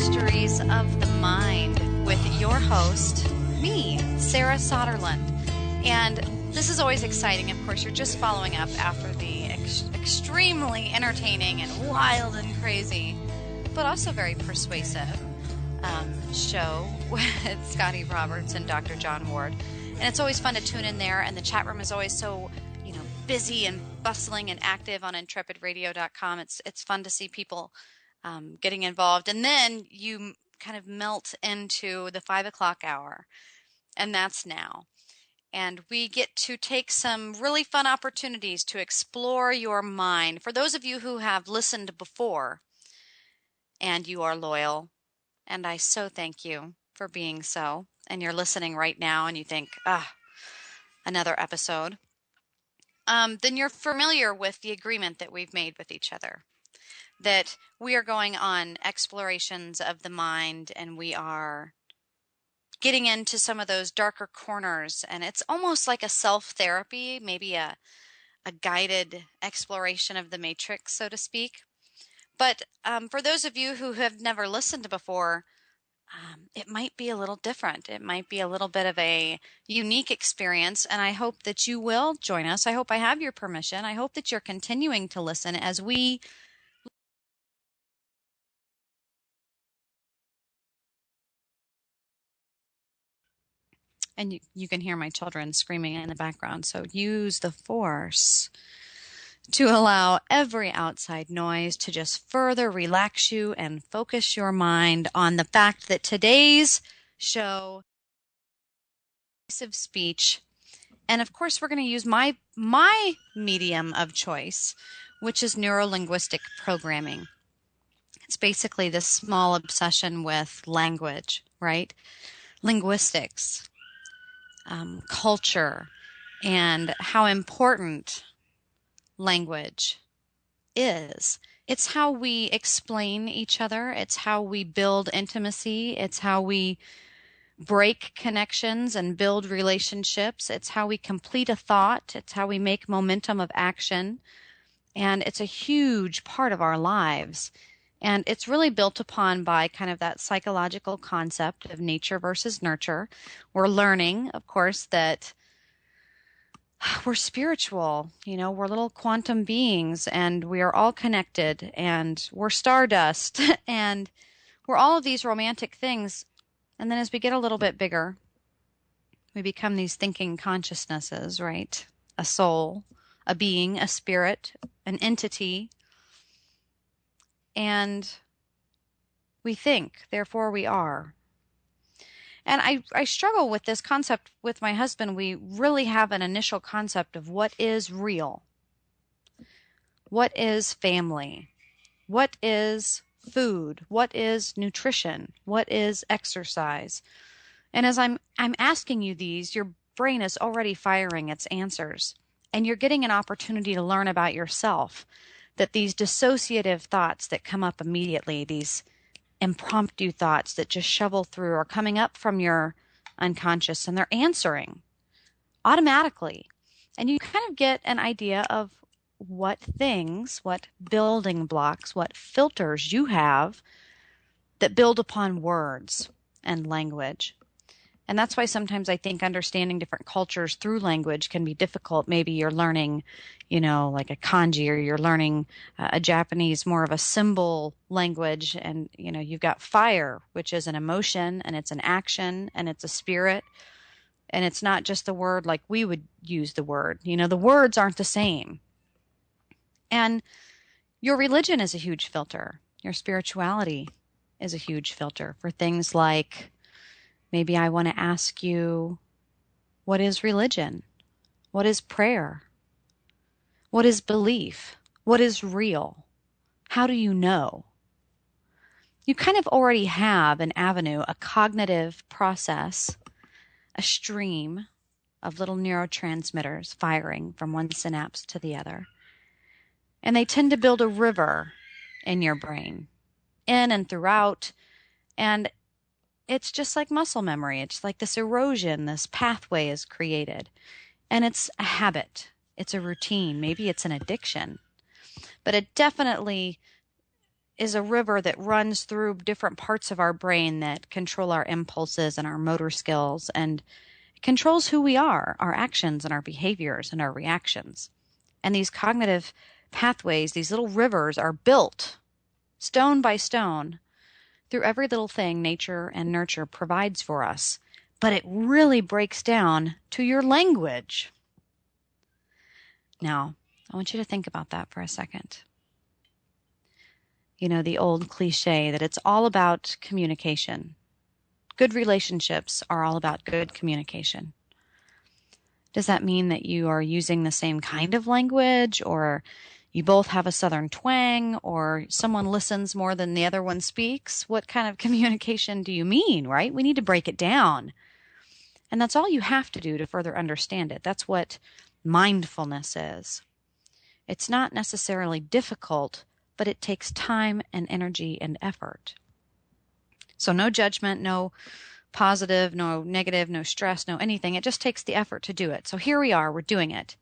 Mysteries of the Mind with your host, me, Sarah Soderlund. And this is always exciting. Of course, you're just following up after the extremely entertaining and wild and crazy, but also very persuasive show with Scotty Roberts and Dr. John Ward. And it's always fun to tune in there, and the chat room is always so, busy and bustling and active on intrepidradio.com. It's fun to see people getting involved. And then you kind of melt into the 5 o'clock hour, and that's now. And we get to take some really fun opportunities to explore your mind. For those of you who have listened before and you are loyal, and I so thank you for being so, and you're listening right now and you think, another episode, then you're familiar with the agreement that we've made with each other, that we are going on explorations of the mind, and we are getting into some of those darker corners, and it's almost like a self-therapy, maybe a guided exploration of the matrix, so to speak. But for those of you who have never listened before, it might be a little different. It might be a little bit of a unique experience, and I hope that you will join us. I hope I have your permission. I hope that you're continuing to listen as we and you can hear my children screaming in the background. So use the force to allow every outside noise to just further relax you and focus your mind on the fact that today's show is persuasive speech. And of course, we're going to use my medium of choice, which is Neuro-Linguistic Programming. It's basically this small obsession with language, right? Linguistics, culture, and how important language is. It's how we explain each other. It's how we build intimacy. It's how we break connections and build relationships. It's how we complete a thought. It's how we make momentum of action. And it's a huge part of our lives. And it's really built upon by kind of that psychological concept of nature versus nurture. We're learning, of course, that we're spiritual, we're little quantum beings, and we are all connected, and we're stardust, and we're all of these romantic things. And then as we get a little bit bigger, we become these thinking consciousnesses, right? A soul, a being, a spirit, an entity. And we think, therefore we are. And I struggle with this concept with my husband. We really have an initial concept of what is real. What is family? What is food? What is nutrition? What is exercise? And as I'm asking you these, your brain is already firing its answers. And you're getting an opportunity to learn about yourself. That these dissociative thoughts that come up immediately, these impromptu thoughts that just shovel through, are coming up from your unconscious, and they're answering automatically. And you kind of get an idea of what things, what building blocks, what filters you have that build upon words and language. And that's why sometimes I think understanding different cultures through language can be difficult. Maybe you're learning, like a kanji, or you're learning a Japanese, more of a symbol language. And, you've got fire, which is an emotion, and it's an action, and it's a spirit. And it's not just the word like we would use the word. The words aren't the same. And your religion is a huge filter. Your spirituality is a huge filter for things like, maybe I want to ask you, what is religion? What is prayer? What is belief? What is real? How do you know? You kind of already have an avenue, a cognitive process, a stream of little neurotransmitters firing from one synapse to the other. And they tend to build a river in your brain, in and throughout. And it's just like muscle memory. It's like this erosion, this pathway is created. And it's a habit. It's a routine. Maybe it's an addiction. But it definitely is a river that runs through different parts of our brain that control our impulses and our motor skills, and it controls who we are, our actions and our behaviors and our reactions. And these cognitive pathways, these little rivers, are built stone by stone through every little thing nature and nurture provides for us. But it really breaks down to your language. Now, I want you to think about that for a second. You know, the old cliche that it's all about communication. Good relationships are all about good communication. Does that mean that you are using the same kind of language, or you both have a Southern twang, or someone listens more than the other one speaks? What kind of communication do you mean, right? We need to break it down. And that's all you have to do to further understand it. That's what mindfulness is. It's not necessarily difficult, but it takes time and energy and effort. So no judgment, no positive, no negative, no stress, no anything. It just takes the effort to do it. So here we are, we're doing it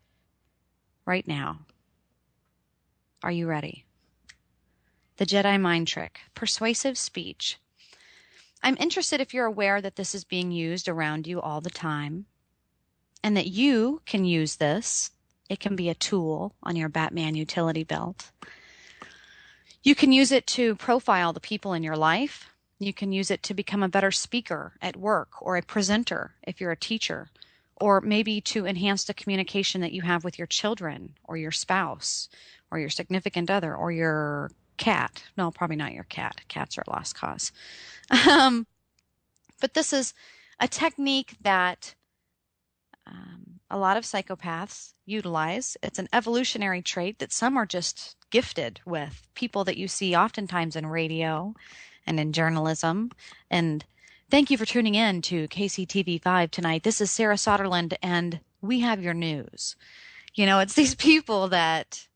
right now. Are you ready? The Jedi mind trick, persuasive speech. I'm interested if you're aware that this is being used around you all the time, and that you can use this. It can be a tool on your Batman utility belt. You can use it to profile the people in your life. You can use it to become a better speaker at work, or a presenter if you're a teacher, or maybe to enhance the communication that you have with your children or your spouse or your significant other or your cat. No, probably not your cat. Cats are a lost cause. But this is a technique that a lot of psychopaths utilize. It's an evolutionary trait that some are just gifted with. People that you see oftentimes in radio and in journalism. And thank you for tuning in to KCTV5 tonight. This is Sarah Soderlund, and we have your news. You know, it's these people that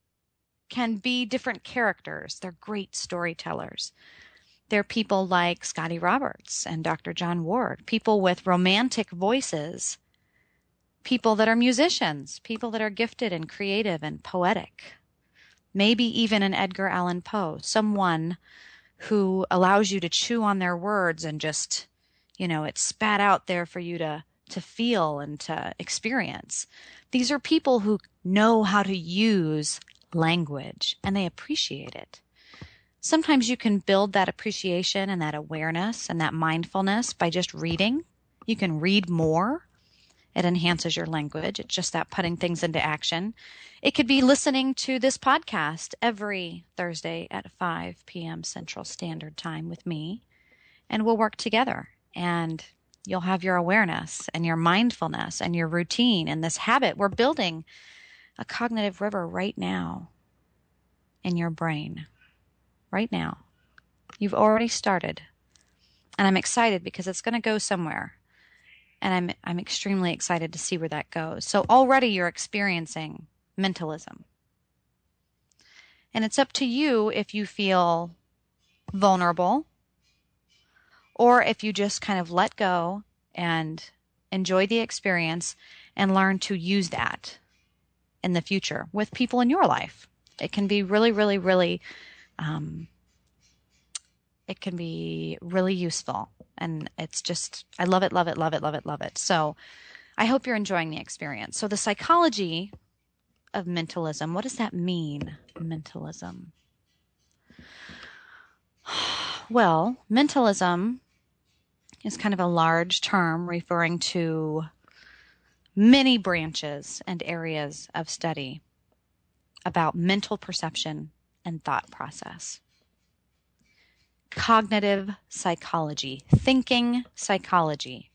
can be different characters. They're great storytellers. They're people like Scotty Roberts and Dr. John Ward, people with romantic voices, people that are musicians, people that are gifted and creative and poetic, maybe even an Edgar Allan Poe, someone who allows you to chew on their words and just, you know, it's spat out there for you to feel and to experience. These are people who know how to use language, and they appreciate it. Sometimes you can build that appreciation and that awareness and that mindfulness by just reading. You can read more. It enhances your language. It's just that putting things into action. It could be listening to this podcast every Thursday at 5 p.m. Central Standard Time with me, and we'll work together, and you'll have your awareness and your mindfulness and your routine and this habit. We're building a cognitive river right now in your brain. Right now. You've already started. And I'm excited because it's going to go somewhere. And I'm extremely excited to see where that goes. So already you're experiencing mentalism. And it's up to you if you feel vulnerable, or if you just kind of let go and enjoy the experience and learn to use that in the future with people in your life. It can be really, really, really it can be really useful, and it's just, I love it, love it, love it, love it, love it. So I hope you're enjoying the experience. So the psychology of mentalism, what does that mean, mentalism? Well, mentalism is kind of a large term referring to many branches and areas of study about mental perception and thought process. Cognitive psychology, thinking psychology.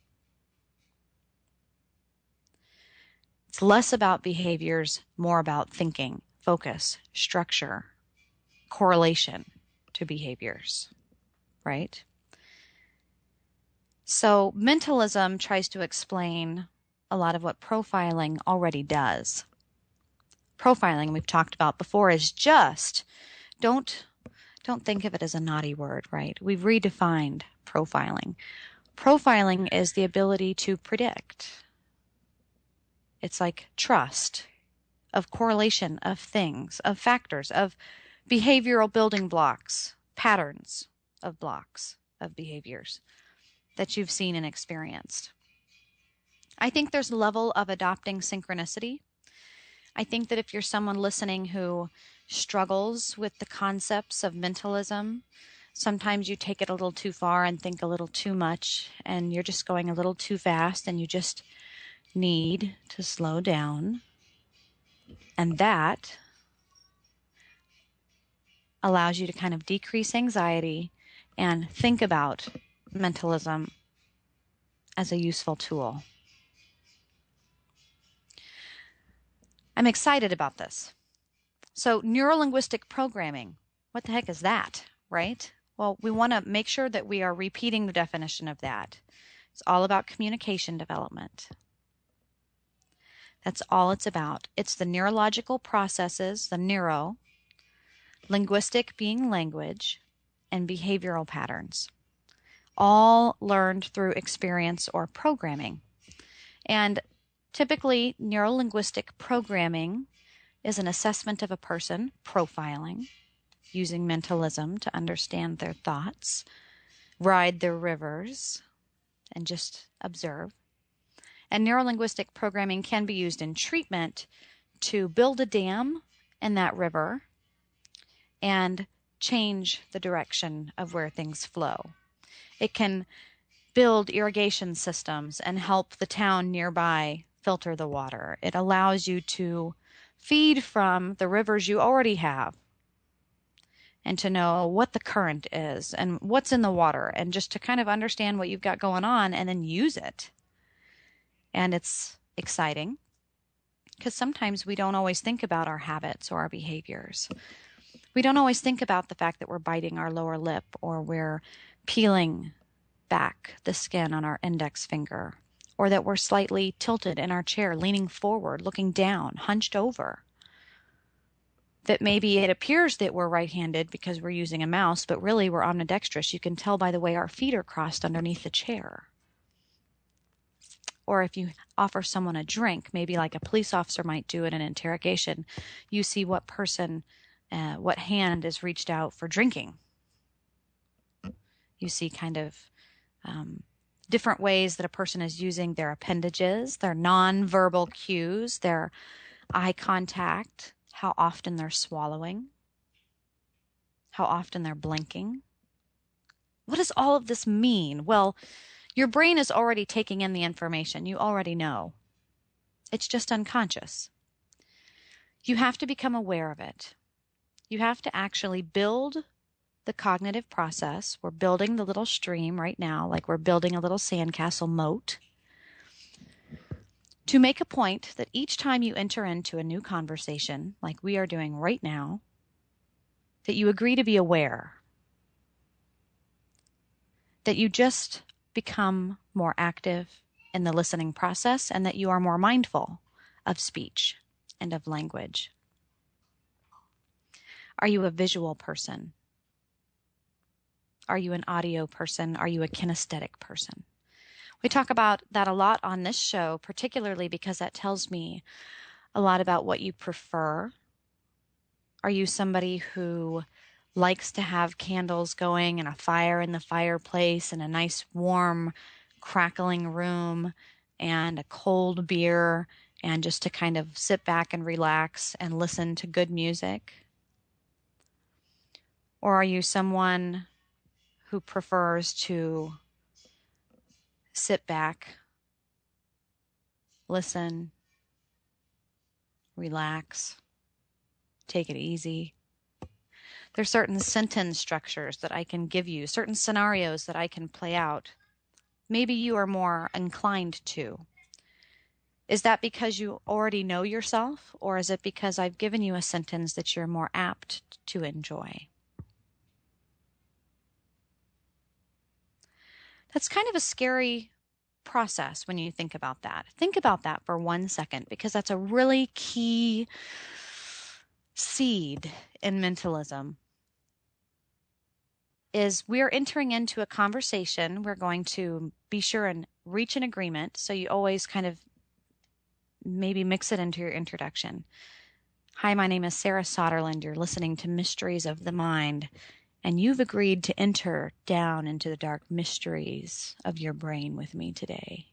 It's less about behaviors, more about thinking, focus, structure, correlation to behaviors, right? So mentalism tries to explain a lot of what profiling already does. Profiling, we've talked about before, is just, don't think of it as a naughty word, right? We've redefined profiling. Profiling is the ability to predict. It's like trust, of correlation of things, of factors, of behavioral building blocks patterns of blocks of behaviors that you've seen and experienced. I think there's a level of adopting synchronicity. I think that if you're someone listening who struggles with the concepts of mentalism, sometimes you take it a little too far and think a little too much, and you're just going a little too fast, and you just need to slow down. And that allows you to kind of decrease anxiety and think about mentalism as a useful tool. I'm excited about this. So, neuro-linguistic programming, what the heck is that, right? Well, we want to make sure that we are repeating the definition of that. It's all about communication development. That's all it's about. It's the neurological processes, the neuro, linguistic being language, and behavioral patterns, all learned through experience or programming. And typically, neuro-linguistic programming is an assessment of a person, profiling, using mentalism to understand their thoughts, ride their rivers, and just observe. And neuro-linguistic programming can be used in treatment to build a dam in that river and change the direction of where things flow. It can build irrigation systems and help the town nearby filter the water. It allows you to feed from the rivers you already have and to know what the current is and what's in the water, and just to kind of understand what you've got going on and then use it. And it's exciting because sometimes we don't always think about our habits or our behaviors. We don't always think about the fact that we're biting our lower lip, or we're peeling back the skin on our index finger, or that we're slightly tilted in our chair, leaning forward, looking down, hunched over. That maybe it appears that we're right-handed because we're using a mouse, but really we're omnidextrous. You can tell by the way our feet are crossed underneath the chair. Or if you offer someone a drink, maybe like a police officer might do in an interrogation, you see what person, what hand is reached out for drinking. You see kind of different ways that a person is using their appendages, their nonverbal cues, their eye contact, how often they're swallowing, how often they're blinking. What does all of this mean? Well, your brain is already taking in the information. You already know. It's just unconscious. You have to become aware of it. You have to actually build the cognitive process. We're building the little stream right now, like we're building a little sandcastle moat, to make a point that each time you enter into a new conversation, like we are doing right now, that you agree to be aware, that you just become more active in the listening process, and that you are more mindful of speech and of language. Are you a visual person? Are you an audio person? Are you a kinesthetic person? We talk about that a lot on this show, particularly because that tells me a lot about what you prefer. Are you somebody who likes to have candles going and a fire in the fireplace and a nice warm crackling room and a cold beer, and just to kind of sit back and relax and listen to good music? Or are you someone who prefers to sit back, listen, relax, take it easy? There's certain sentence structures that I can give you, certain scenarios that I can play out. Maybe you are more inclined to. Is that because you already know yourself, or is it because I've given you a sentence that you're more apt to enjoy? That's kind of a scary process when you think about that. Think about that for 1 second, because that's a really key seed in mentalism. Is we're entering into a conversation. We're going to be sure and reach an agreement. So you always kind of maybe mix it into your introduction. Hi, my name is Sarah Soderlund. You're listening to Mysteries of the Mind. And you've agreed to enter down into the dark mysteries of your brain with me today.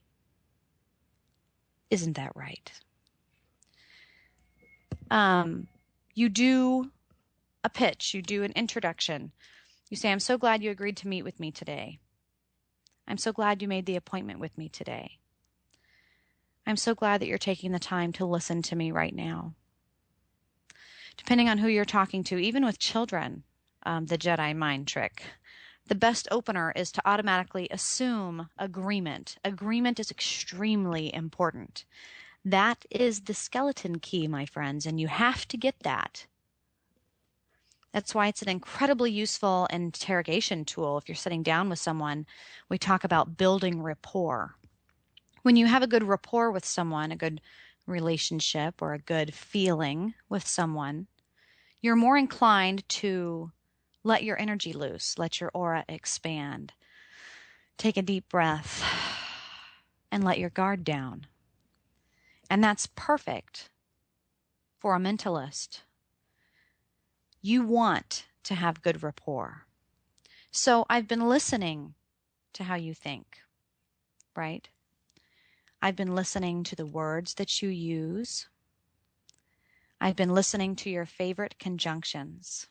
Isn't that right? You do a pitch, you do an introduction. You say, I'm so glad you agreed to meet with me today. I'm so glad you made the appointment with me today. I'm so glad that you're taking the time to listen to me right now. Depending on who you're talking to, even with children, the Jedi mind trick, the best opener is to automatically assume agreement. Agreement is extremely important. That is the skeleton key, my friends, and you have to get that. That's why it's an incredibly useful interrogation tool. If you're sitting down with someone, we talk about building rapport. When you have a good rapport with someone, a good relationship or a good feeling with someone, you're more inclined to let your energy loose, let your aura expand. Take a deep breath and let your guard down. And that's perfect for a mentalist. You want to have good rapport. So I've been listening to how you think, right? I've been listening to the words that you use. I've been listening to your favorite conjunctions.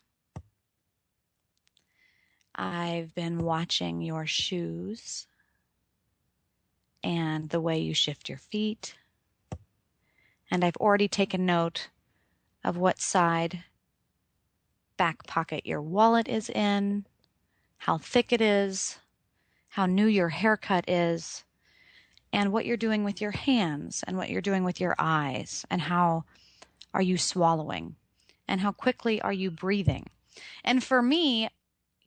I've been watching your shoes and the way you shift your feet. And I've already taken note of what side back pocket your wallet is in, how thick it is, how new your haircut is, and what you're doing with your hands and what you're doing with your eyes, and how are you swallowing, and how quickly are you breathing. And for me,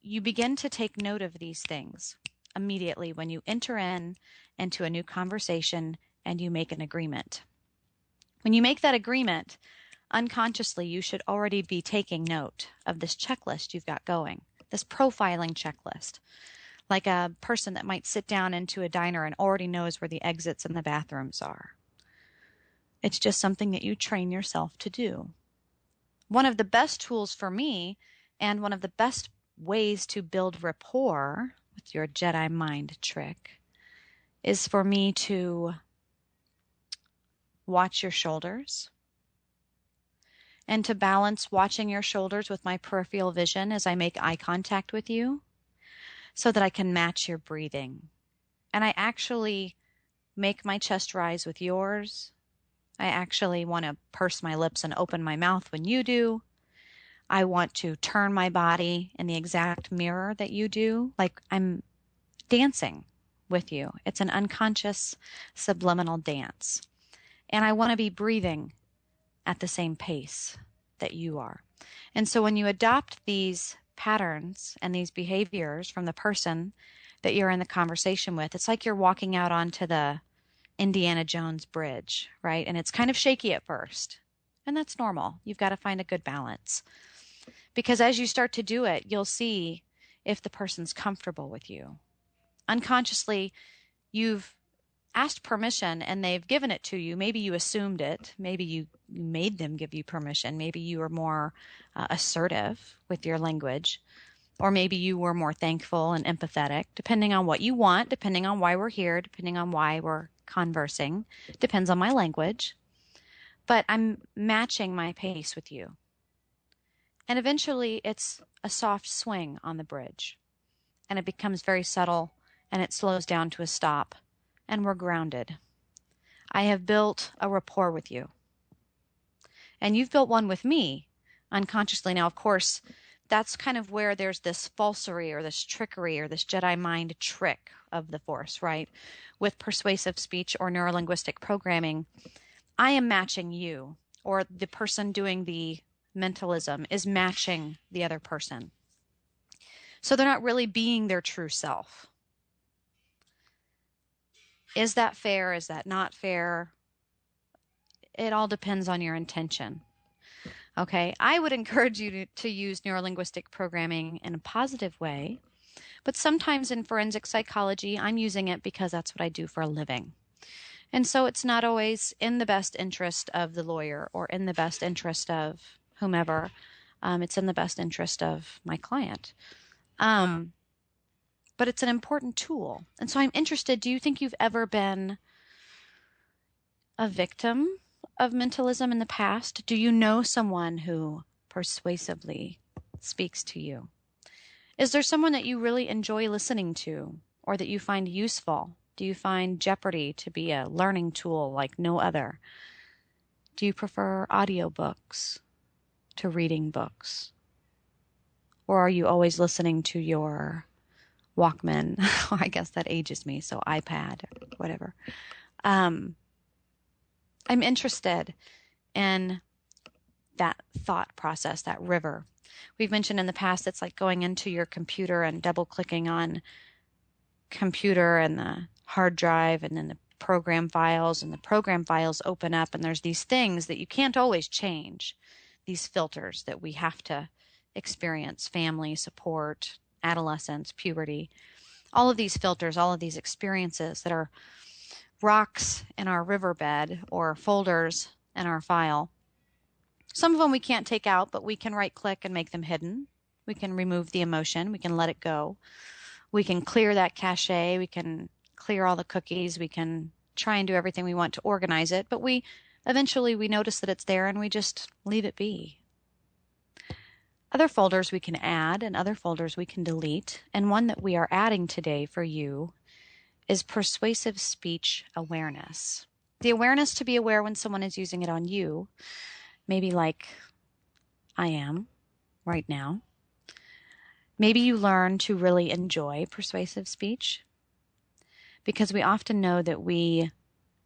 you begin to take note of these things immediately when you enter into a new conversation and you make an agreement. When you make that agreement, unconsciously, you should already be taking note of this checklist you've got going, this profiling checklist, like a person that might sit down into a diner and already knows where the exits and the bathrooms are. It's just something that you train yourself to do. One of the best tools for me, and one of the best ways to build rapport with your Jedi mind trick, is for me to watch your shoulders and to balance watching your shoulders with my peripheral vision as I make eye contact with you so that I can match your breathing. And I actually make my chest rise with yours. I actually want to purse my lips and open my mouth when you do. I want to turn my body in the exact mirror that you do, like I'm dancing with you. It's an unconscious subliminal dance. And I want to be breathing at the same pace that you are. And so when you adopt these patterns and these behaviors from the person that you're in the conversation with, it's like you're walking out onto the Indiana Jones bridge, right? And it's kind of shaky at first. And that's normal. You've got to find a good balance. Because as you start to do it, you'll see if the person's comfortable with you. Unconsciously, you've asked permission and they've given it to you. Maybe you assumed it. Maybe you made them give you permission. Maybe you were more assertive with your language. Or maybe you were more thankful and empathetic, depending on what you want, depending on why we're here, depending on why we're conversing. Depends on my language. But I'm matching my pace with you. And eventually it's a soft swing on the bridge. And it becomes very subtle and it slows down to a stop. And we're grounded. I have built a rapport with you. And you've built one with me unconsciously. Now, of course, that's kind of where there's this falsery or this trickery or this Jedi mind trick of the Force, right? With persuasive speech or neuro-linguistic programming, I am matching you, or the person doing the mentalism is matching the other person. So they're not really being their true self. Is that fair? Is that not fair? It all depends on your intention. Okay, I would encourage you to use neuro-linguistic programming in a positive way, but sometimes in forensic psychology, I'm using it because that's what I do for a living. And so it's not always in the best interest of the lawyer or in the best interest of whomever It's in the best interest of my client. But it's an important tool. And so I'm interested, do you think you've ever been a victim of mentalism in the past? Do you know someone who persuasively speaks to you? Is there someone that you really enjoy listening to or that you find useful? Do you find Jeopardy to be a learning tool like no other? Do you prefer audiobooks to reading books? Or are you always listening to your Walkman? I guess that ages me, so iPad or whatever. I'm interested in that thought process, that river. We've mentioned in the past it's like going into your computer and double clicking on computer and the hard drive and then the program files, and the program files open up and there's these things that you can't always change, these filters that we have to experience: family, support, adolescence, puberty, all of these filters, all of these experiences that are rocks in our riverbed or folders in our file. Some of them we can't take out, but we can right click and make them hidden. We can remove the emotion. We can let it go. We can clear that cache. We can clear all the cookies. We can try and do everything we want to organize it, but eventually we notice that it's there and we just leave it be. Other folders we can add and other folders we can delete. And one that we are adding today for you is persuasive speech awareness. The awareness to be aware when someone is using it on you, maybe like I am right now. Maybe you learn to really enjoy persuasive speech because we often know that we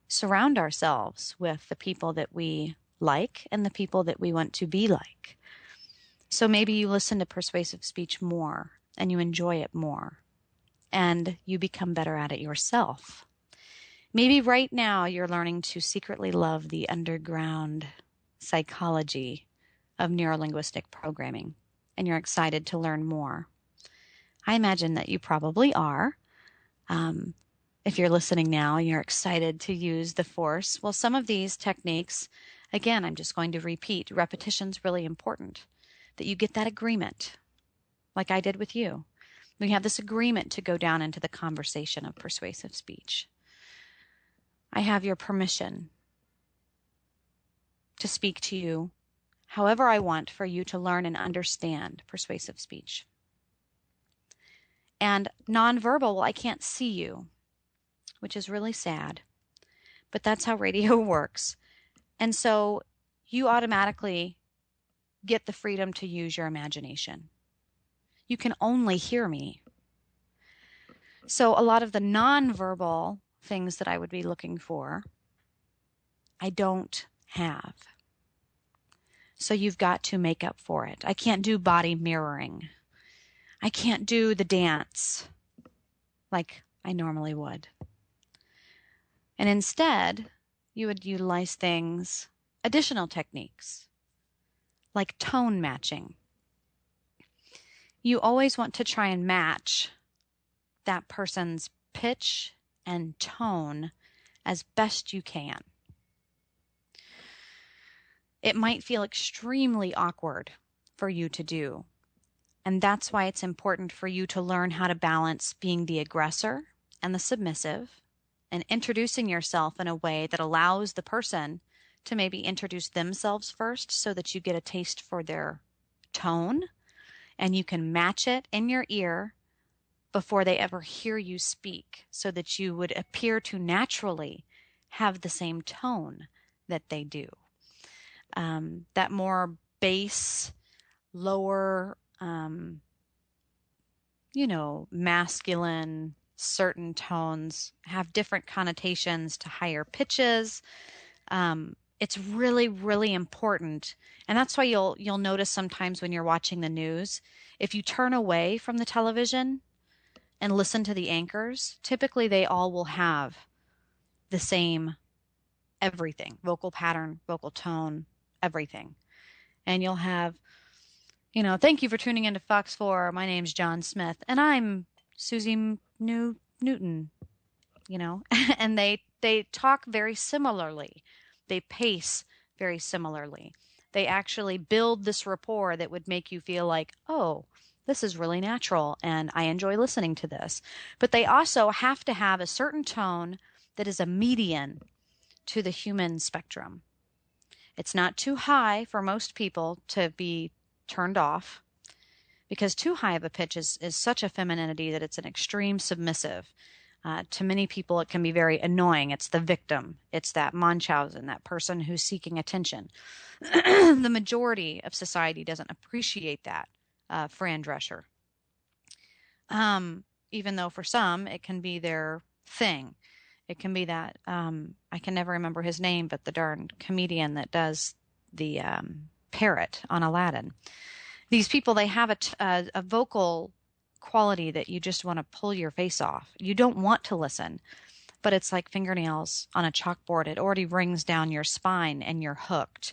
surround ourselves with the people that we like and the people that we want to be like. So maybe you listen to persuasive speech more and you enjoy it more and you become better at it yourself. Maybe right now you're learning to secretly love the underground psychology of neuro-linguistic programming and you're excited to learn more. I imagine that you probably are. If you're listening now, you're excited to use the force. Well, some of these techniques, again, I'm just going to repeat, repetition's really important, that you get that agreement, like I did with you. We have this agreement to go down into the conversation of persuasive speech. I have your permission to speak to you however I want for you to learn and understand persuasive speech. And nonverbal, well, I can't see you, which is really sad, but that's how radio works. And so you automatically get the freedom to use your imagination. You can only hear me. So a lot of the nonverbal things that I would be looking for, I don't have. So you've got to make up for it. I can't do body mirroring. I can't do the dance like I normally would. And instead, you would utilize things, additional techniques, like tone matching. You always want to try and match that person's pitch and tone as best you can. It might feel extremely awkward for you to do. And that's why it's important for you to learn how to balance being the aggressor and the submissive and introducing yourself in a way that allows the person to maybe introduce themselves first so that you get a taste for their tone and you can match it in your ear before they ever hear you speak so that you would appear to naturally have the same tone that they do. That more bass, lower, masculine, certain tones have different connotations to higher pitches. It's really, really important. And that's why you'll notice sometimes when you're watching the news, if you turn away from the television and listen to the anchors, typically they all will have the same everything, vocal pattern, vocal tone, everything. And you'll have, thank you for tuning into Fox 4. My name's John Smith and I'm Susie Newton, and they talk very similarly. They pace very similarly. They actually build this rapport that would make you feel like, oh, this is really natural and I enjoy listening to this. But they also have to have a certain tone that is a median to the human spectrum. It's not too high for most people to be turned off, because too high of a pitch is such a femininity that it's an extreme submissive. To many people, it can be very annoying. It's the victim. It's that Munchausen, that person who's seeking attention. The majority of society doesn't appreciate that, Fran Drescher. Even though for some, it can be their thing. It can be that, I can never remember his name, but the darn comedian that does the parrot on Aladdin. These people, they have a vocal quality that you just want to pull your face off. You don't want to listen, but it's like fingernails on a chalkboard. It already rings down your spine and you're hooked.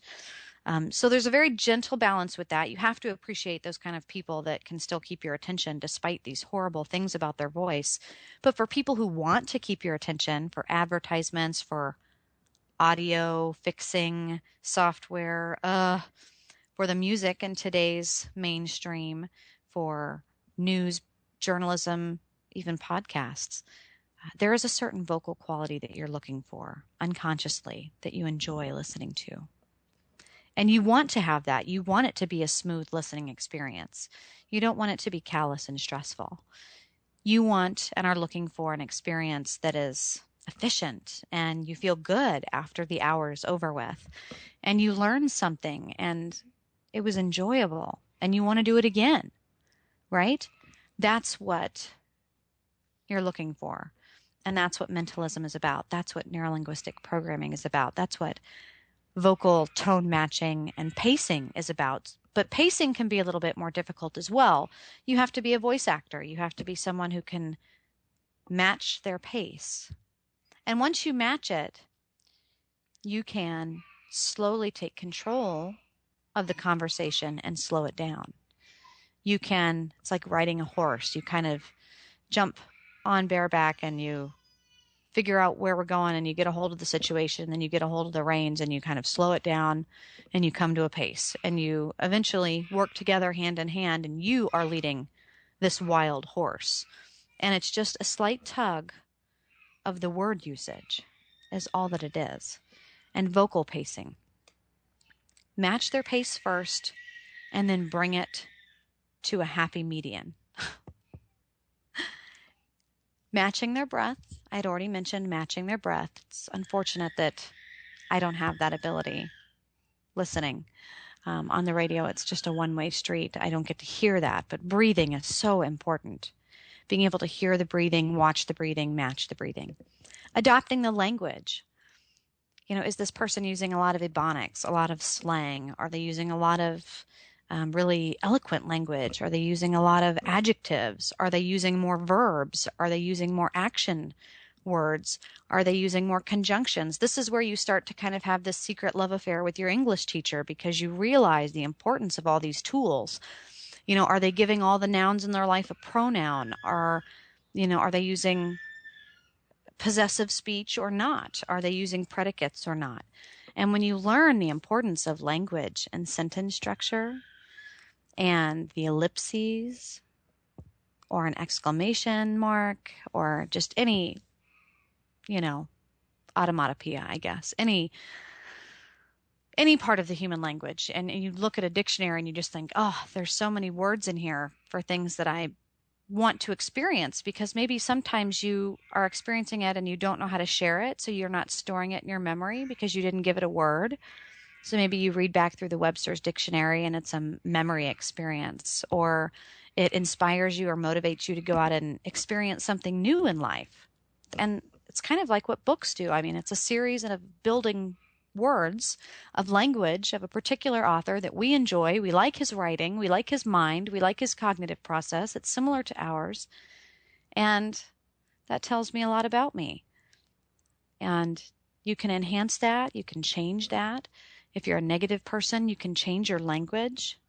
So there's a very gentle balance with that. You have to appreciate those kind of people that can still keep your attention despite these horrible things about their voice. But for people who want to keep your attention, for advertisements, for audio fixing software, for the music in today's mainstream, for news, journalism, even podcasts, there is a certain vocal quality that you're looking for unconsciously that you enjoy listening to. And you want to have that. You want it to be a smooth listening experience. You don't want it to be callous and stressful. You want and are looking for an experience that is efficient and you feel good after the hour's over with. And you learn something and it was enjoyable and you want to do it again, right? That's what you're looking for. And that's what mentalism is about. That's what neuro-linguistic programming is about. That's what vocal tone matching and pacing is about. But pacing can be a little bit more difficult as well. You have to be a voice actor. You have to be someone who can match their pace. And once you match it, you can slowly take control of the conversation and slow it down. You can, it's like riding a horse. You kind of jump on bareback and you figure out where we're going and you get a hold of the situation, then you get a hold of the reins and you kind of slow it down and you come to a pace and you eventually work together hand in hand and you are leading this wild horse. And it's just a slight tug of the word usage is all that it is. And vocal pacing. Match their pace first and then bring it to a happy median. Matching their breath. I'd already mentioned matching their breath. It's unfortunate that I don't have that ability listening. On the radio, it's just a one-way street. I don't get to hear that, but breathing is so important. Being able to hear the breathing, watch the breathing, match the breathing. Adopting the language. Is this person using a lot of ebonics, a lot of slang? Are they using a lot of really eloquent language? Are they using a lot of adjectives? Are they using more verbs? Are they using more action words? Are they using more conjunctions? This is where you start to kind of have this secret love affair with your English teacher because you realize the importance of all these tools. Are they giving all the nouns in their life a pronoun? Are they using possessive speech or not? Are they using predicates or not? And when you learn the importance of language and sentence structure and the ellipses or an exclamation mark or just any, automatopoeia, I guess, any part of the human language. And you look at a dictionary and you just think, oh, there's so many words in here for things that I want to experience, because maybe sometimes you are experiencing it and you don't know how to share it. So you're not storing it in your memory because you didn't give it a word. So maybe you read back through the Webster's dictionary and it's a memory experience, or it inspires you or motivates you to go out and experience something new in life. And it's kind of like what books do. I mean, it's a series of building words of language of a particular author that we enjoy. We like his writing. We like his mind. We like his cognitive process. It's similar to ours. And that tells me a lot about me. And you can enhance that. You can change that. If you're a negative person, you can change your language.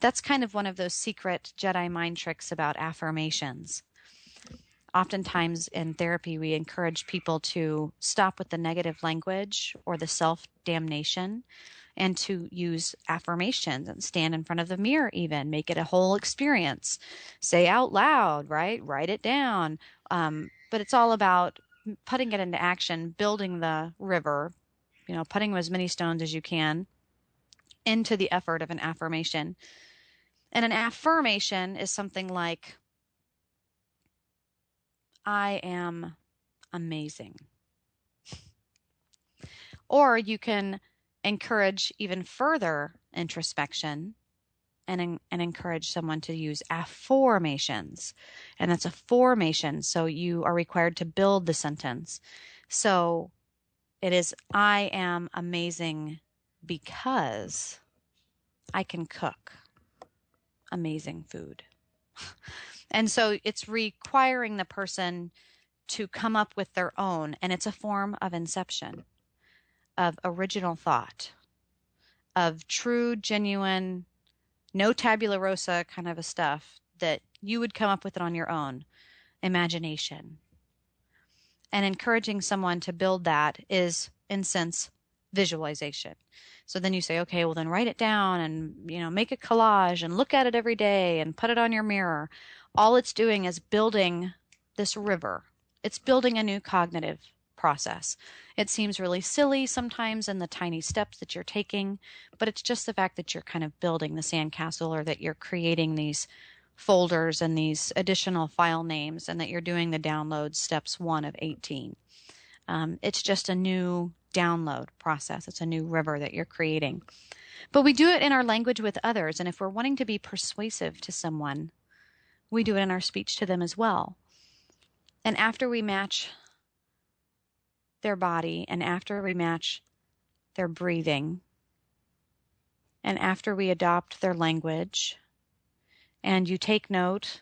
That's kind of one of those secret Jedi mind tricks about affirmations. Oftentimes in therapy, we encourage people to stop with the negative language or the self-damnation and to use affirmations and stand in front of the mirror even, make it a whole experience. Say out loud, right? Write it down. But it's all about putting it into action, building the river, putting as many stones as you can into the effort of an affirmation. And an affirmation is something like, I am amazing. Or you can encourage even further introspection and encourage someone to use affirmations. And that's a formation. So you are required to build the sentence. So it is, I am amazing because I can cook amazing food. And so it's requiring the person to come up with their own, and it's a form of inception, of original thought, of true, genuine, no tabula rasa kind of a stuff that you would come up with it on your own imagination. And encouraging someone to build that is, in sense, visualization. So then you say, okay, well then write it down and, make a collage and look at it every day and put it on your mirror. All it's doing is building this river. It's building a new cognitive process. It seems really silly sometimes in the tiny steps that you're taking, but it's just the fact that you're kind of building the sandcastle, or that you're creating these folders and these additional file names, and that you're doing the download steps 1 of 18. It's just a new download process. It's a new river that you're creating. But we do it in our language with others. And if we're wanting to be persuasive to someone, we do it in our speech to them as well. And after we match their body, and after we match their breathing, and after we adopt their language, and you take note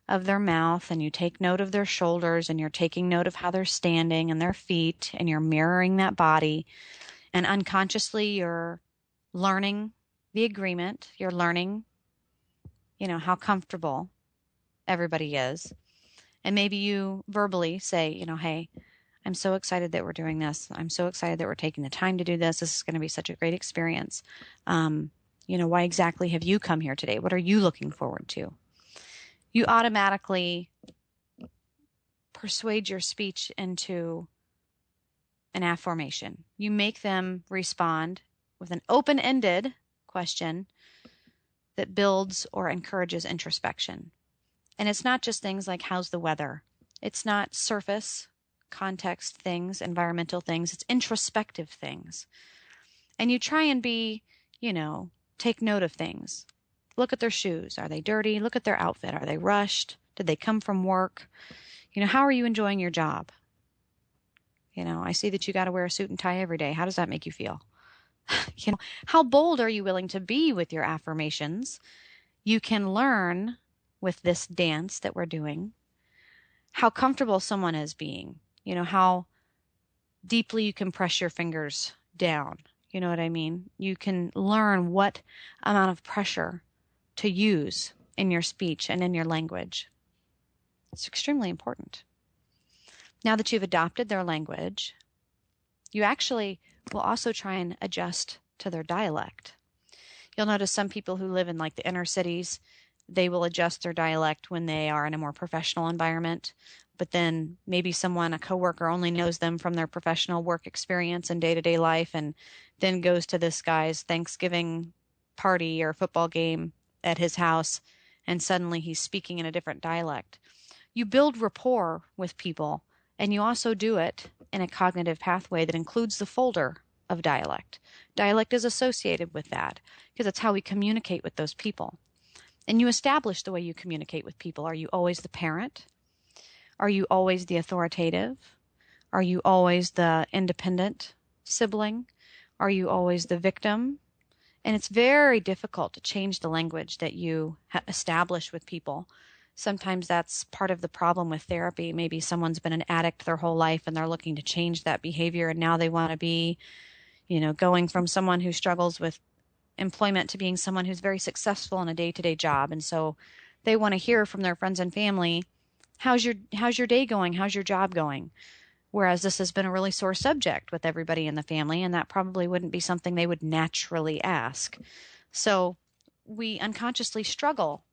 of their mouth, and you take note of their shoulders, and you're taking note of how they're standing and their feet, and you're mirroring that body, and unconsciously you're learning the agreement, you're learning, how comfortable everybody is. And maybe you verbally say, hey, I'm so excited that we're doing this. I'm so excited that we're taking the time to do this. This is going to be such a great experience. Why exactly have you come here today? What are you looking forward to? You automatically persuade your speech into an affirmation. You make them respond with an open-ended question that builds or encourages introspection. And it's not just things like, how's the weather? It's not surface context things, environmental things. It's introspective things. And you try and be, take note of things. Look at their shoes. Are they dirty? Look at their outfit. Are they rushed? Did they come from work? How are you enjoying your job? I see that you got to wear a suit and tie every day. How does that make you feel? How bold are you willing to be with your affirmations? You can learn with this dance that we're doing how comfortable someone is being, how deeply you can press your fingers down. You know what I mean? You can learn what amount of pressure to use in your speech and in your language. It's extremely important. Now that you've adopted their language, you actually will also try and adjust to their dialect. You'll notice some people who live in like the inner cities, they will adjust their dialect when they are in a more professional environment. But then maybe a coworker only knows them from their professional work experience and day-to-day life, and then goes to this guy's Thanksgiving party or football game at his house, and suddenly he's speaking in a different dialect. You build rapport with people, and you also do it in a cognitive pathway that includes the folder of dialect. Dialect is associated with that because it's how we communicate with those people. And you establish the way you communicate with people. Are you always the parent? Are you always the authoritative? Are you always the independent sibling? Are you always the victim? And it's very difficult to change the language that you establish with people. Sometimes that's part of the problem with therapy. Maybe someone's been an addict their whole life and they're looking to change that behavior, and now they want to be, going from someone who struggles with employment to being someone who's very successful in a day-to-day job. And so they want to hear from their friends and family, how's your day going? How's your job going? Whereas this has been a really sore subject with everybody in the family, and that probably wouldn't be something they would naturally ask. So we unconsciously struggle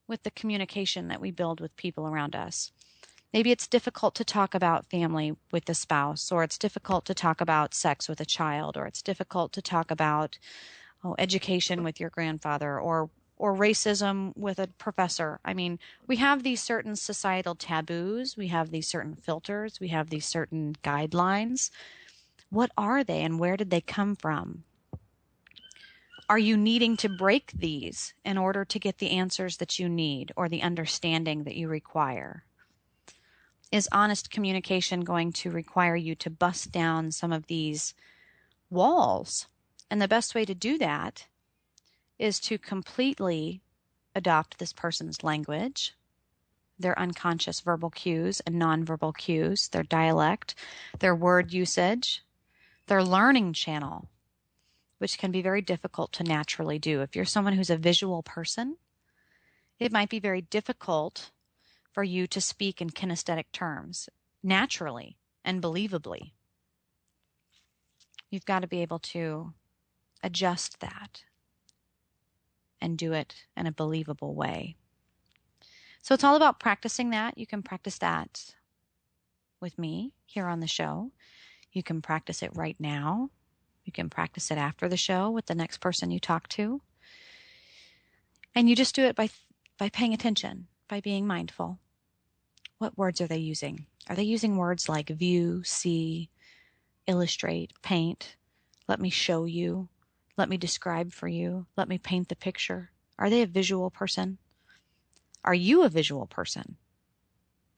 with the communication that we build with people around us. Maybe it's difficult to talk about family with the spouse, or it's difficult to talk about sex with a child, or it's difficult to talk about education with your grandfather, or racism with a professor. I mean, we have these certain societal taboos, we have these certain filters, we have these certain guidelines. What are they and where did they come from? Are you needing to break these in order to get the answers that you need or the understanding that you require? Is honest communication going to require you to bust down some of these walls? And the best way to do that is to completely adopt this person's language, their unconscious verbal cues and nonverbal cues, their dialect, their word usage, their learning channel, which can be very difficult to naturally do. If you're someone who's a visual person, it might be very difficult for you to speak in kinesthetic terms naturally and believably. You've got to be able to adjust that and do it in a believable way. So it's all about practicing that. You can practice that with me here on the show. You can practice it right now. You can practice it after the show with the next person you talk to. And you just do it by paying attention, by being mindful. What words are they using? Are they using words like view, see, illustrate, paint, let me show you, let me describe for you, let me paint the picture? Are they a visual person? Are you a visual person?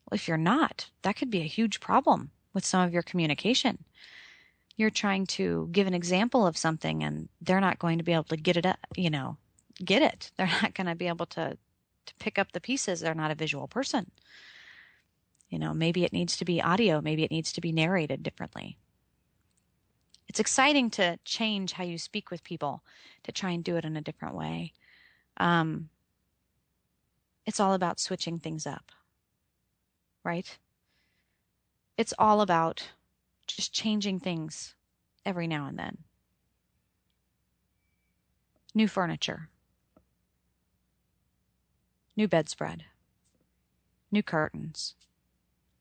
Well, if you're not, that could be a huge problem with some of your communication. You're trying to give an example of something and they're not going to be able to get it. They're not going to be able to pick up the pieces. They're not a visual person. Maybe it needs to be audio. Maybe it needs to be narrated differently. It's exciting to change how you speak with people, to try and do it in a different way. It's all about switching things up, right? It's all about just changing things every now and then. New furniture, new bedspread, new curtains,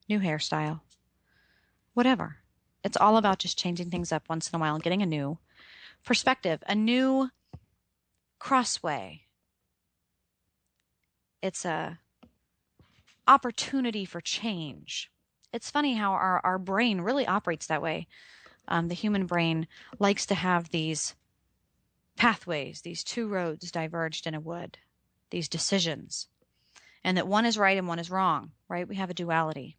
new hairstyle, whatever. It's all about just changing things up once in a while and getting a new perspective, a new crossway. It's a opportunity for change. It's funny how our brain really operates that way. The human brain likes to have these pathways, these two roads diverged in a wood, these decisions, and that one is right and one is wrong, right? We have a duality.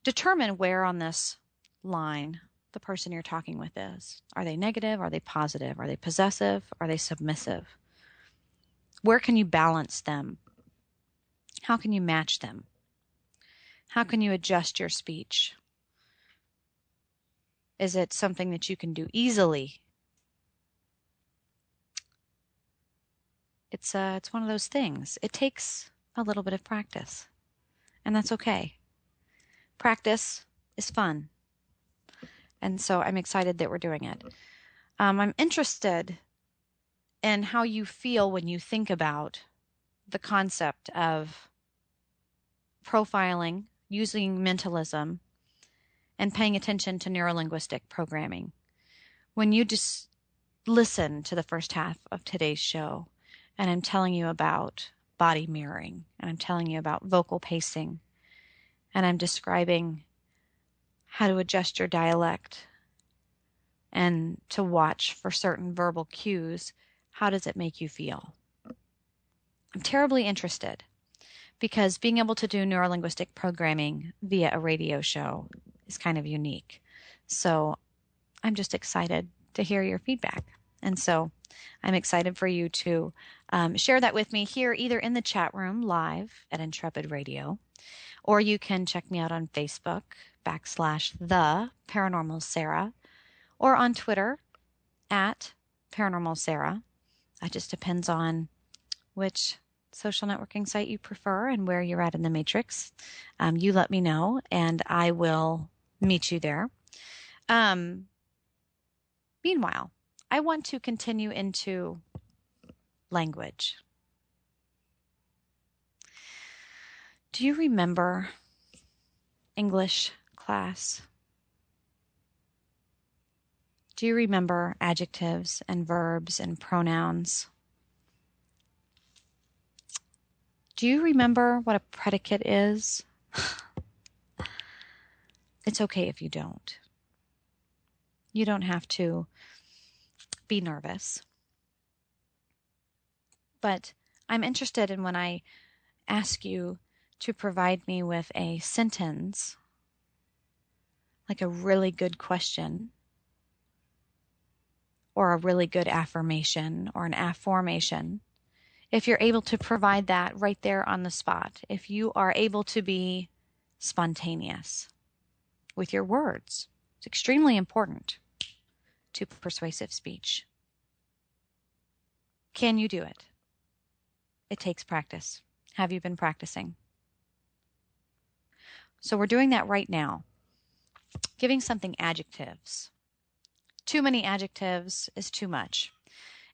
Determine where on this line the person you're talking with is. Are they negative? Are they positive? Are they possessive? Are they submissive? Where can you balance them? How can you match them? How can you adjust your speech? Is it something that you can do easily? It's one of those things. It takes a little bit of practice, and that's okay. Practice is fun. And so I'm excited that we're doing it. I'm interested in how you feel when you think about the concept of profiling, using mentalism, and paying attention to neuro-linguistic programming. When you just listen to the first half of today's show, and I'm telling you about body mirroring, and I'm telling you about vocal pacing, and I'm describing how to adjust your dialect and to watch for certain verbal cues, how does it make you feel? I'm terribly interested because being able to do neuro-linguistic programming via a radio show is kind of unique. So I'm just excited to hear your feedback. And so I'm excited for you to share that with me here, either in the chat room live at Intrepid Radio, or you can check me out on Facebook /the Paranormal Sarah, or on Twitter at Paranormal Sarah. That just depends on which social networking site you prefer and where you're at in the matrix. You let me know, and I will meet you there. Meanwhile, I want to continue into language. Do you remember English class? Do you remember adjectives and verbs and pronouns? Do you remember what a predicate is? It's okay if you don't. You don't have to be nervous. But I'm interested in when I ask you to provide me with a sentence, like a really good question, or a really good affirmation, or an affirmation, if you're able to provide that right there on the spot, if you are able to be spontaneous with your words, it's extremely important to persuasive speech. Can you do it? It takes practice. Have you been practicing? So we're doing that right now. Giving something adjectives. Too many adjectives is too much.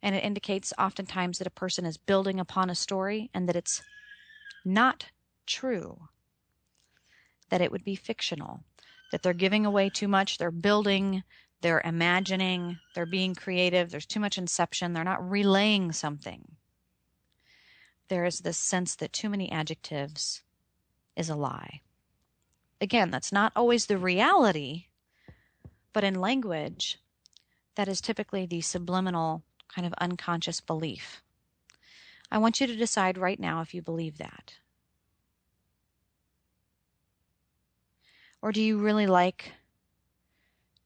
And it indicates oftentimes that a person is building upon a story and that it's not true, that it would be fictional, that they're giving away too much, they're building, they're imagining, they're being creative, there's too much inception, they're not relaying something. There is this sense that too many adjectives is a lie. Again, that's not always the reality, but in language, that is typically the subliminal kind of unconscious belief. I want you to decide right now if you believe that. Or do you really like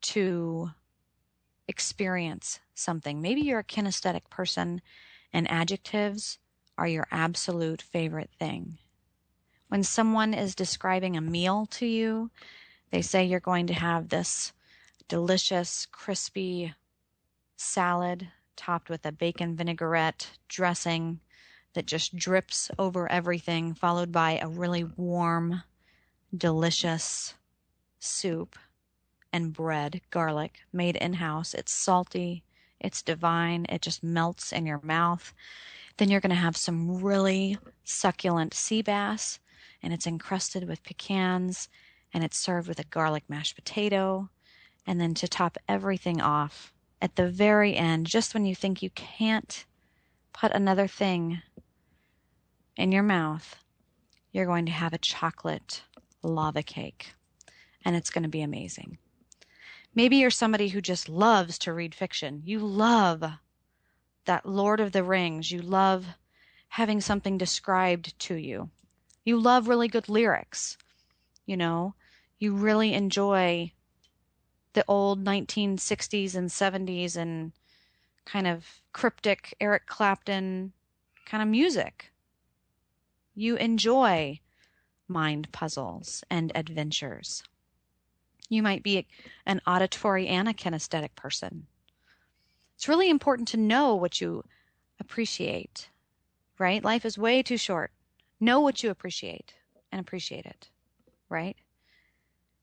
to experience something? Maybe you're a kinesthetic person and adjectives are your absolute favorite thing. When someone is describing a meal to you, they say you're going to have this delicious, crispy salad topped with a bacon vinaigrette dressing that just drips over everything, followed by a really warm, delicious soup and bread, garlic, made in-house. It's salty, it's divine, it just melts in your mouth. Then you're going to have some really succulent sea bass, and it's encrusted with pecans, and it's served with a garlic mashed potato. And then to top everything off, at the very end, just when you think you can't put another thing in your mouth, you're going to have a chocolate lava cake, and it's going to be amazing. Maybe you're somebody who just loves to read fiction. You love that Lord of the Rings. You love having something described to you. You love really good lyrics. You know, you really enjoy the old 1960s and 70s and kind of cryptic Eric Clapton kind of music. You enjoy mind puzzles and adventures. You might be an auditory and a kinesthetic person. It's really important to know what you appreciate, right? Life is way too short. Know what you appreciate and appreciate it, right?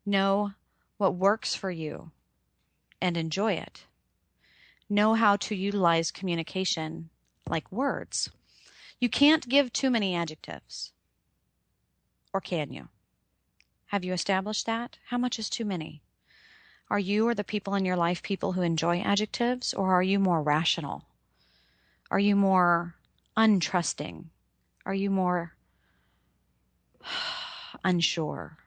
Know what works for you and enjoy it. Know how to utilize communication like words. You can't give too many adjectives. Or can you? Have you established that? How much is too many? Are you or the people in your life people who enjoy adjectives, or are you more rational? Are you more untrusting? Are you more unsure?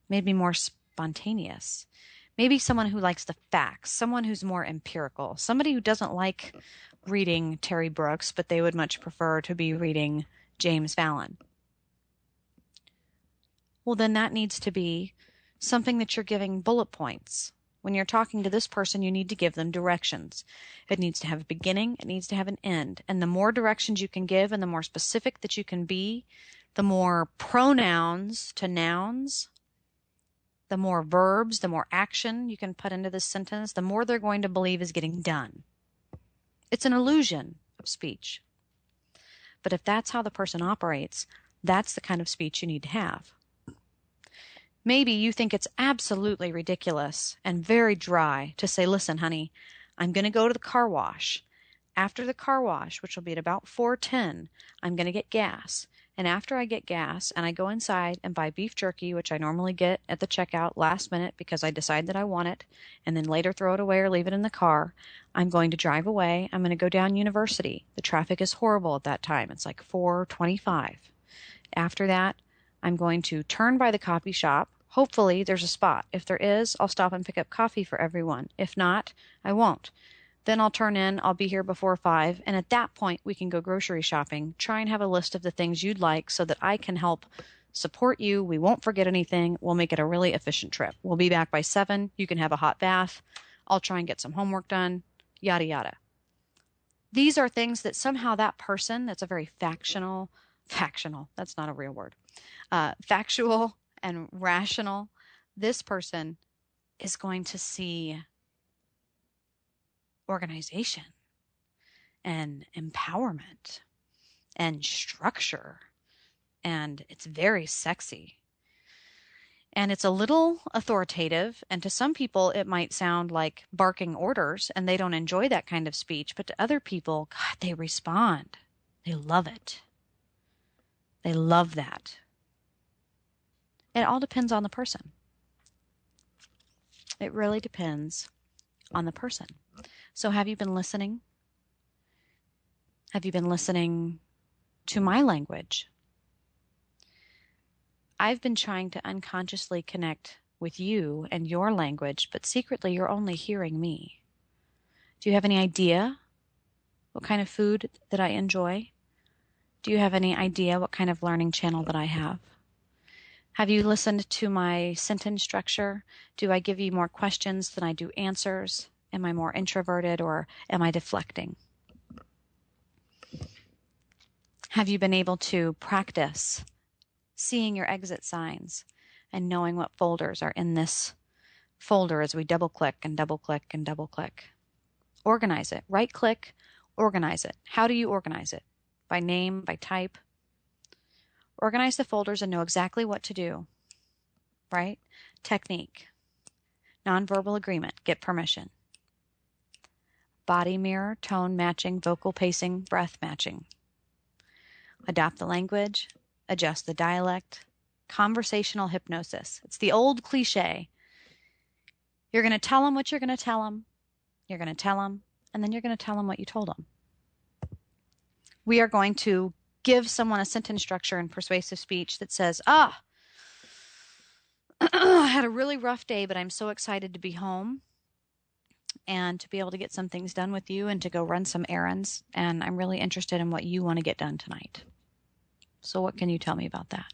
Maybe more spontaneous. Maybe someone who likes the facts, someone who's more empirical, somebody who doesn't like reading Terry Brooks, but they would much prefer to be reading James Fallon. Well, then that needs to be something that you're giving bullet points. When you're talking to this person, you need to give them directions. It needs to have a beginning, it needs to have an end. And the more directions you can give and the more specific that you can be, the more pronouns to nouns, the more verbs, the more action you can put into this sentence, the more they're going to believe is getting done. It's an illusion of speech. But if that's how the person operates, that's the kind of speech you need to have. Maybe you think it's absolutely ridiculous and very dry to say, listen, honey, I'm going to go to the car wash. After the car wash, which will be at about 4:10, I'm going to get gas. And after I get gas and I go inside and buy beef jerky, which I normally get at the checkout last minute because I decide that I want it, and then later throw it away or leave it in the car, I'm going to drive away. I'm going to go down University. The traffic is horrible at that time. It's like 4:25. After that, I'm going to turn by the coffee shop. Hopefully there's a spot. If there is, I'll stop and pick up coffee for everyone. If not, I won't. Then I'll turn in, I'll be here before 5, and at that point we can go grocery shopping. Try and have a list of the things you'd like so that I can help support you. We won't forget anything. We'll make it a really efficient trip. We'll be back by 7. You can have a hot bath. I'll try and get some homework done, yada, yada. These are things that somehow that person that's a very factional, that's not a real word, factual and rational, this person is going to see organization and empowerment and structure, and it's very sexy. And it's a little authoritative, and to some people it might sound like barking orders, and they don't enjoy that kind of speech, but to other people, God, they respond. They love it. They love that. It all depends on the person. It really depends on the person. So have you been listening? Have you been listening to my language? I've been trying to unconsciously connect with you and your language, but secretly you're only hearing me. Do you have any idea what kind of food that I enjoy? Do you have any idea what kind of learning channel that I have? Have you listened to my sentence structure? Do I give you more questions than I do answers? Am I more introverted or am I deflecting? Have you been able to practice seeing your exit signs and knowing what folders are in this folder as we double click and double click and double click? Organize it. Right click, organize it. How do you organize it? By name, by type? Organize the folders and know exactly what to do, right? Technique. Nonverbal agreement. Get permission. Body mirror, tone matching, vocal pacing, breath matching. Adopt the language. Adjust the dialect. Conversational hypnosis. It's the old cliche. You're going to tell them what you're going to tell them. You're going to tell them, and then you're going to tell them what you told them. We are going to give someone a sentence structure in persuasive speech that says, I had a really rough day, but I'm so excited to be home and to be able to get some things done with you and to go run some errands. And I'm really interested in what you want to get done tonight. So what can you tell me about that?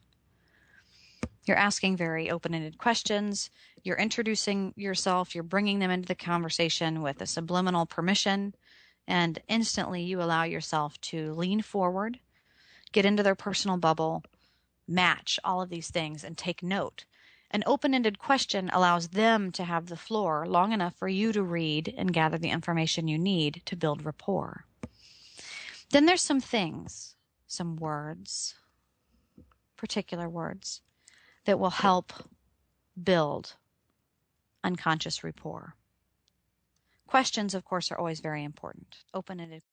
You're asking very open-ended questions. You're introducing yourself. You're bringing them into the conversation with a subliminal permission. And instantly you allow yourself to lean forward, get into their personal bubble, match all of these things, and take note. An open-ended question allows them to have the floor long enough for you to read and gather the information you need to build rapport. Then there's some things, some words, particular words, that will help build unconscious rapport. Questions, of course, are always very important. Open-ended.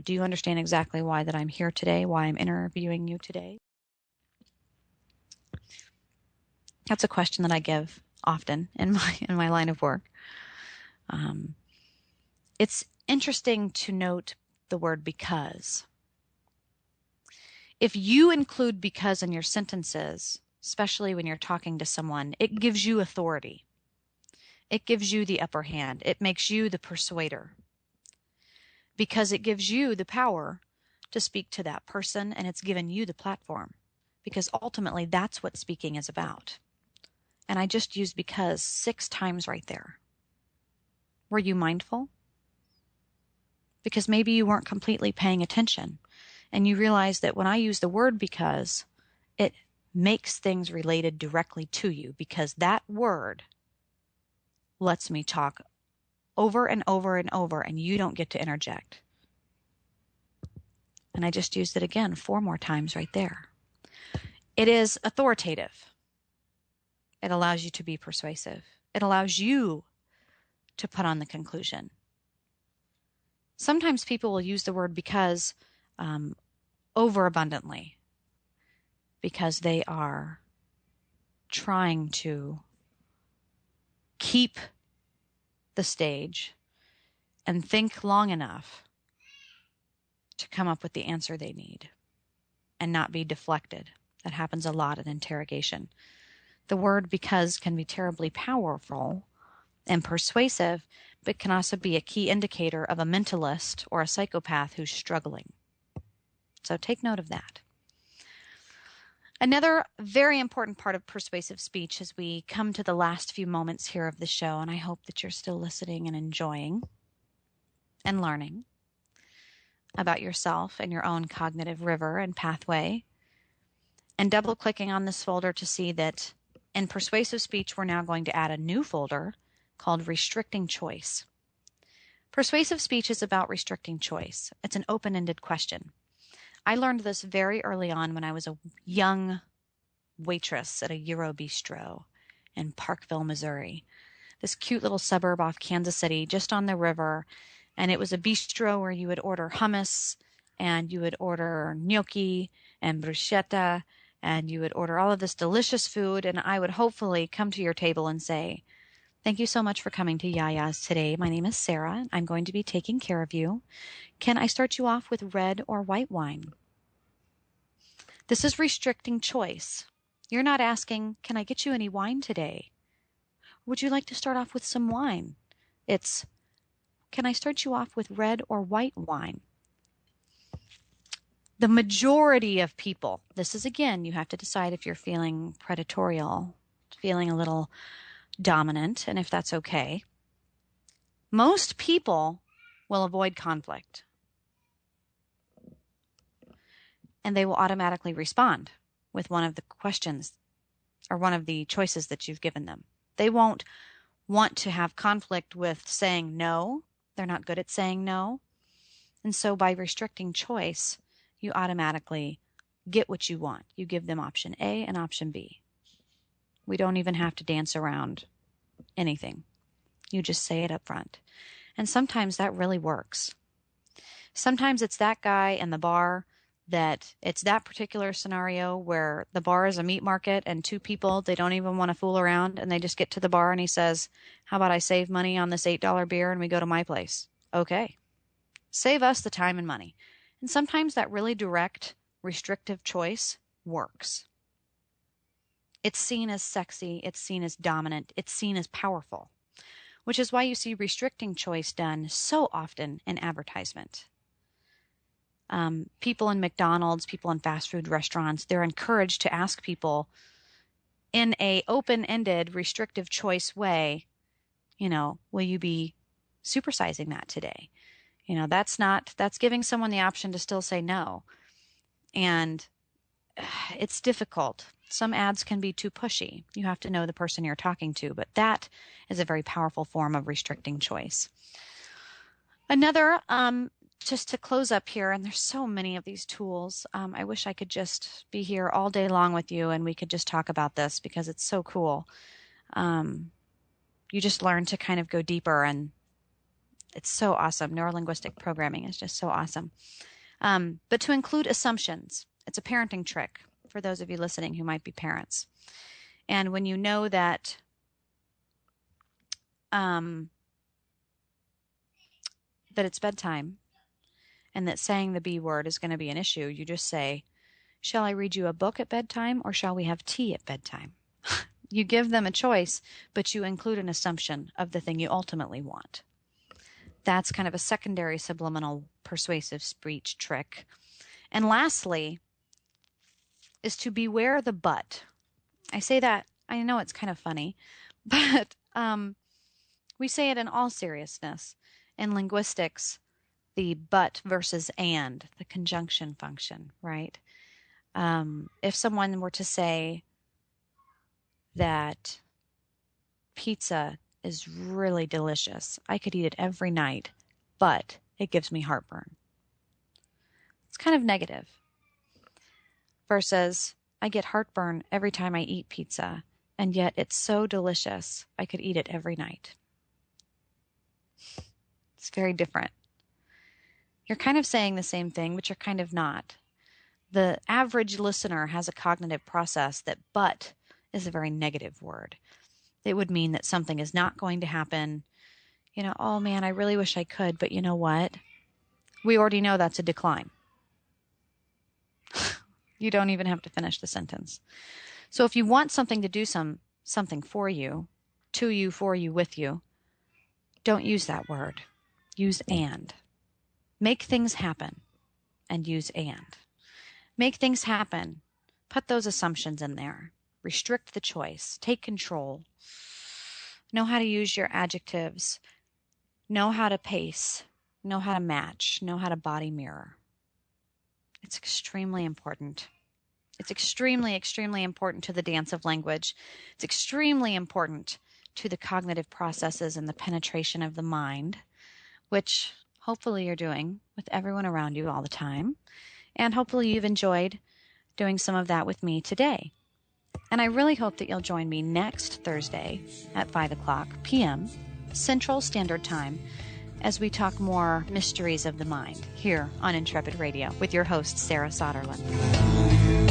Do you understand exactly why that I'm here today, why I'm interviewing you today? That's a question that I give often in my line of work. It's interesting to note the word because. If you include because in your sentences, especially when you're talking to someone, it gives you authority. It gives you the upper hand. It makes you the persuader. Because it gives you the power to speak to that person, and it's given you the platform. Because ultimately, that's what speaking is about. And I just used because 6 times right there. Were you mindful? Because maybe you weren't completely paying attention, and you realize that when I use the word because, it makes things related directly to you, because that word lets me talk over and over and over, and you don't get to interject. And I just used it again 4 more times right there. It is authoritative. It allows you to be persuasive. It allows you to put on the conclusion. Sometimes people will use the word because overabundantly, because they are trying to keep the stage and think long enough to come up with the answer they need and not be deflected. That happens a lot in interrogation. The word because can be terribly powerful and persuasive, but can also be a key indicator of a mentalist or a psychopath who's struggling. So take note of that. Another very important part of persuasive speech as we come to the last few moments here of the show, and I hope that you're still listening and enjoying and learning about yourself and your own cognitive river and pathway, and double-clicking on this folder to see that in persuasive speech, we're now going to add a new folder called Restricting Choice. Persuasive speech is about restricting choice. It's an open-ended question. I learned this very early on when I was a young waitress at a Euro Bistro in Parkville, Missouri. This cute little suburb off Kansas City, just on the river. And it was a bistro where you would order hummus and you would order gnocchi and bruschetta and you would order all of this delicious food. And I would hopefully come to your table and say, "Thank you so much for coming to Yaya's today. My name is Sarah. I'm going to be taking care of you. Can I start you off with red or white wine?" This is restricting choice. You're not asking, "Can I get you any wine today? Would you like to start off with some wine?" It's, "Can I start you off with red or white wine?" The majority of people, this is again, you have to decide if you're feeling predatorial, feeling a little dominant, and if that's okay. Most people will avoid conflict. And they will automatically respond with one of the questions or one of the choices that you've given them. They won't want to have conflict with saying no. They're not good at saying no. And so by restricting choice, you automatically get what you want. You give them option A and option B. We don't even have to dance around anything. You just say it up front. And sometimes that really works. Sometimes it's that guy in the bar that it's that particular scenario where the bar is a meat market and 2 people, they don't even want to fool around and they just get to the bar and he says, "How about I save money on this $8 beer and we go to my place?" Okay. Save us the time and money. And sometimes that really direct, restrictive choice works. It's seen as sexy, it's seen as dominant, it's seen as powerful, which is why you see restricting choice done so often in advertisement. People in McDonald's, people in fast food restaurants, they're encouraged to ask people in a open-ended, restrictive choice way, will you be supersizing that today? That's giving someone the option to still say no. And it's difficult. Some ads can be too pushy. You have to know the person you're talking to, but that is a very powerful form of restricting choice. Another, just to close up here, and there's so many of these tools. I wish I could just be here all day long with you and we could just talk about this because it's so cool. You just learn to kind of go deeper and it's so awesome. Neuro-Linguistic Programming is just so awesome. But to include assumptions, it's a parenting trick for those of you listening who might be parents. And when you know that that it's bedtime and that saying the B word is going to be an issue, you just say, "Shall I read you a book at bedtime or shall we have tea at bedtime?" You give them a choice, but you include an assumption of the thing you ultimately want. That's kind of a secondary subliminal persuasive speech trick. And lastly is to beware the but. I say that, I know it's kind of funny, but we say it in all seriousness. In linguistics, the but versus and, the conjunction function, right? If someone were to say that pizza is really delicious, I could eat it every night, but it gives me heartburn. It's kind of negative. Versus, I get heartburn every time I eat pizza, and yet it's so delicious, I could eat it every night. It's very different. You're kind of saying the same thing, but you're kind of not. The average listener has a cognitive process that but is a very negative word. It would mean that something is not going to happen. Oh man, I really wish I could, but you know what? We already know that's a decline. You don't even have to finish the sentence. So if you want something to do something for you, to you, for you, with you, don't use that word. Use and. Make things happen and use and. Make things happen. Put those assumptions in there. Restrict the choice. Take control. Know how to use your adjectives. Know how to pace. Know how to match. Know how to body mirror. It's extremely important. It's extremely, extremely important to the dance of language. It's extremely important to the cognitive processes and the penetration of the mind, which hopefully you're doing with everyone around you all the time. And hopefully you've enjoyed doing some of that with me today. And I really hope that you'll join me next Thursday at 5:00 p.m. Central Standard Time as we talk more mysteries of the mind here on Intrepid Radio with your host, Sarah Soderlund.